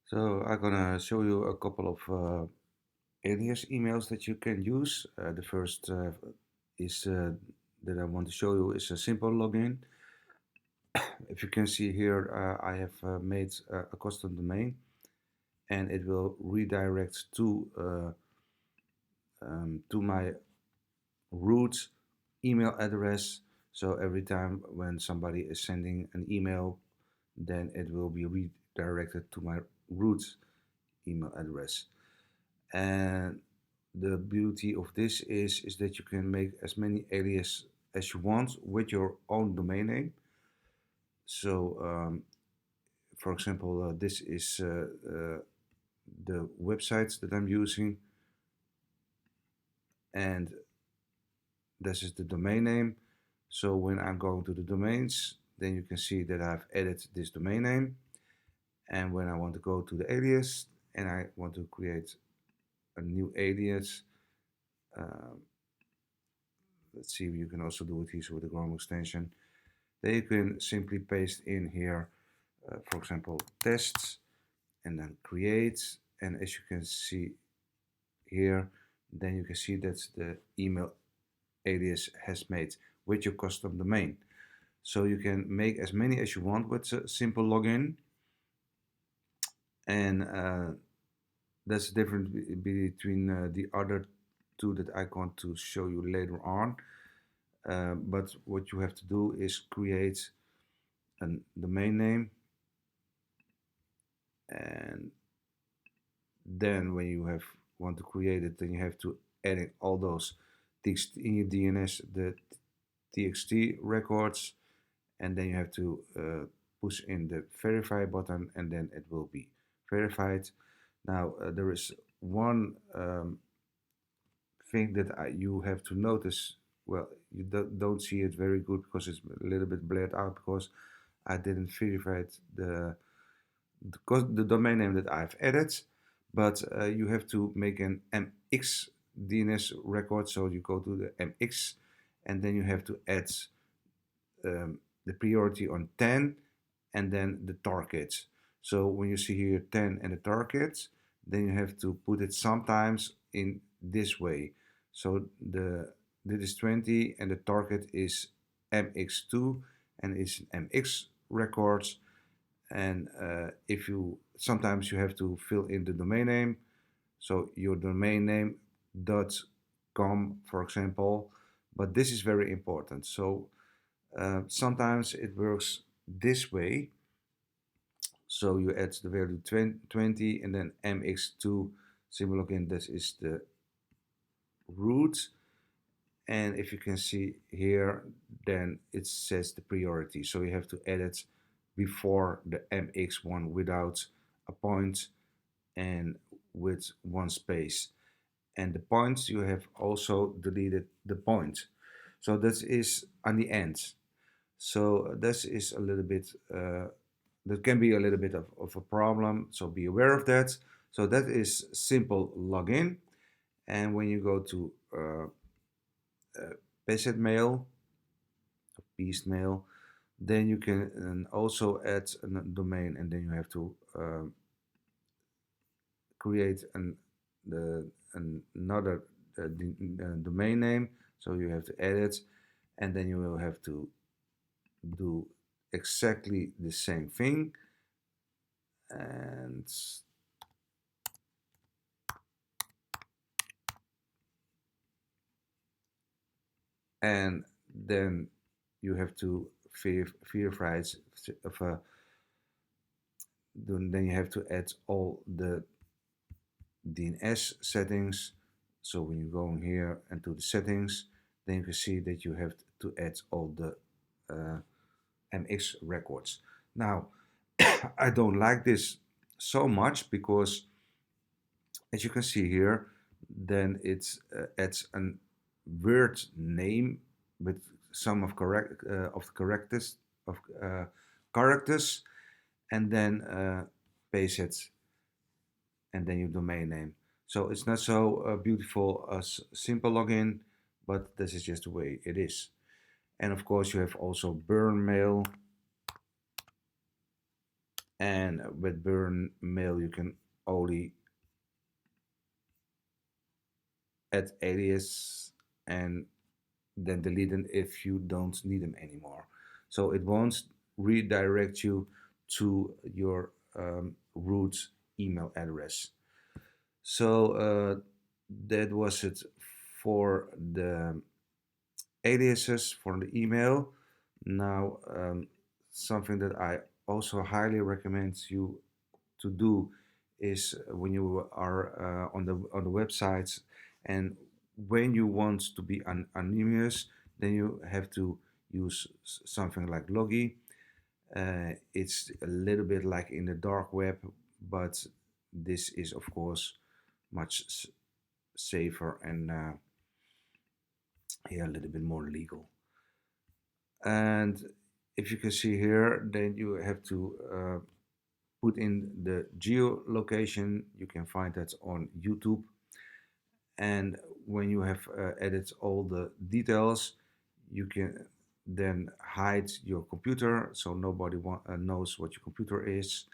So I'm gonna show you a couple of alias emails that you can use. The first is that I want to show you is a simple login. If you can see here, I have made a custom domain, and it will redirect to my root email address. So every time when somebody is sending an email, then it will be redirected to my root email address. And the beauty of this is that you can make as many alias as you want with your own domain name. So for example, this is the website that I'm using, and this is the domain name. So when I'm going to the domains, then you can see that I've added this domain name. And when I want to go to the alias and I want to create a new alias, um, let's see, you can also do it here with the Chrome extension. Then you can simply paste in here, for example, tests, and then create. And as you can see here, then you can see that the email alias has made with your custom domain. So you can make as many as you want with a simple login. And that's the difference between the other two that I'm going to show you later on. But what you have to do is create a domain name, and then when you want to create it, then you have to add in all those in your DNS, the txt records, and then you have to push in the verify button, and then it will be verified. Now there is one thing that you have to notice. Well, you don't see it very good because it's a little bit blurred out because I didn't verify the domain name that I've added, but you have to make an MX DNS record. So you go to the MX, and then you have to add the priority on 10 and then the target. So when you see here 10 and the target, then you have to put it sometimes in this way. So this is 20 and the target is MX2 and it's MX records. And if you sometimes you have to fill in the domain name, so your domain name .com, for example, but this is very important. So sometimes it works this way. So you add the value 20 and then mx2 symbol again, this is the root. And if you can see here, then it says the priority. So you have to add it before the mx1 without a point and with one space. And the points, you have also deleted the point. So that is on the end. So this is a little bit, that can be a little bit of a problem. So be aware of that. So that is simple login. And when you go to Paste Mail, Beast Mail, then you can also add a domain, and then you have to create another domain name. So you have to edit, and then you will have to do exactly the same thing. And then you have to verify it of a, then you have to add all the DNS settings. So when you go in here and to the settings, then you can see that you have to add all the MX records. Now, I don't like this so much because, as you can see here, then it adds a word name with some of the characters, and then paste it, and then your domain name. So it's not so beautiful as simple login, but this is just the way it is. And of course, you have also burn mail. And with burn mail you can only add alias and then delete them if you don't need them anymore. So it won't redirect you to your root email address. So that was it for the aliases for the email. Now, something that I also highly recommend you to do is when you are on the websites and when you want to be anonymous, then you have to use something like Logi. It's a little bit like in the dark web, but this is of course much safer and yeah, a little bit more legal. And if you can see here, then you have to put in the geolocation. You can find that on YouTube. And when you have added all the details, you can then hide your computer so nobody knows what your computer is.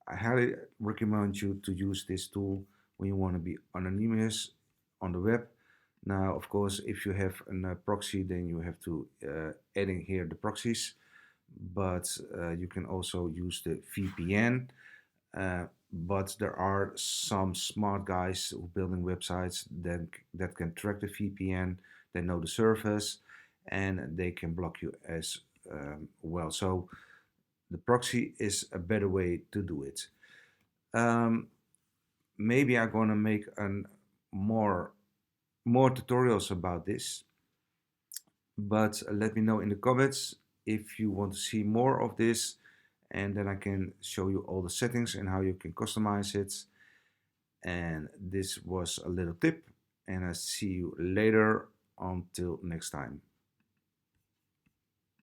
I highly recommend you to use this tool when you want to be anonymous on the web. Now, of course, if you have a proxy, then you have to add in here the proxies, but you can also use the VPN. But there are some smart guys who building websites that can track the VPN. They know the service, and they can block you as well. So the proxy is a better way to do it. Um, Maybe I'm gonna make an more more tutorials about this, but let me know in the comments if you want to see more of this, and then I can show you all the settings and how you can customize it. And this was a little tip, and I see you later. Until next time.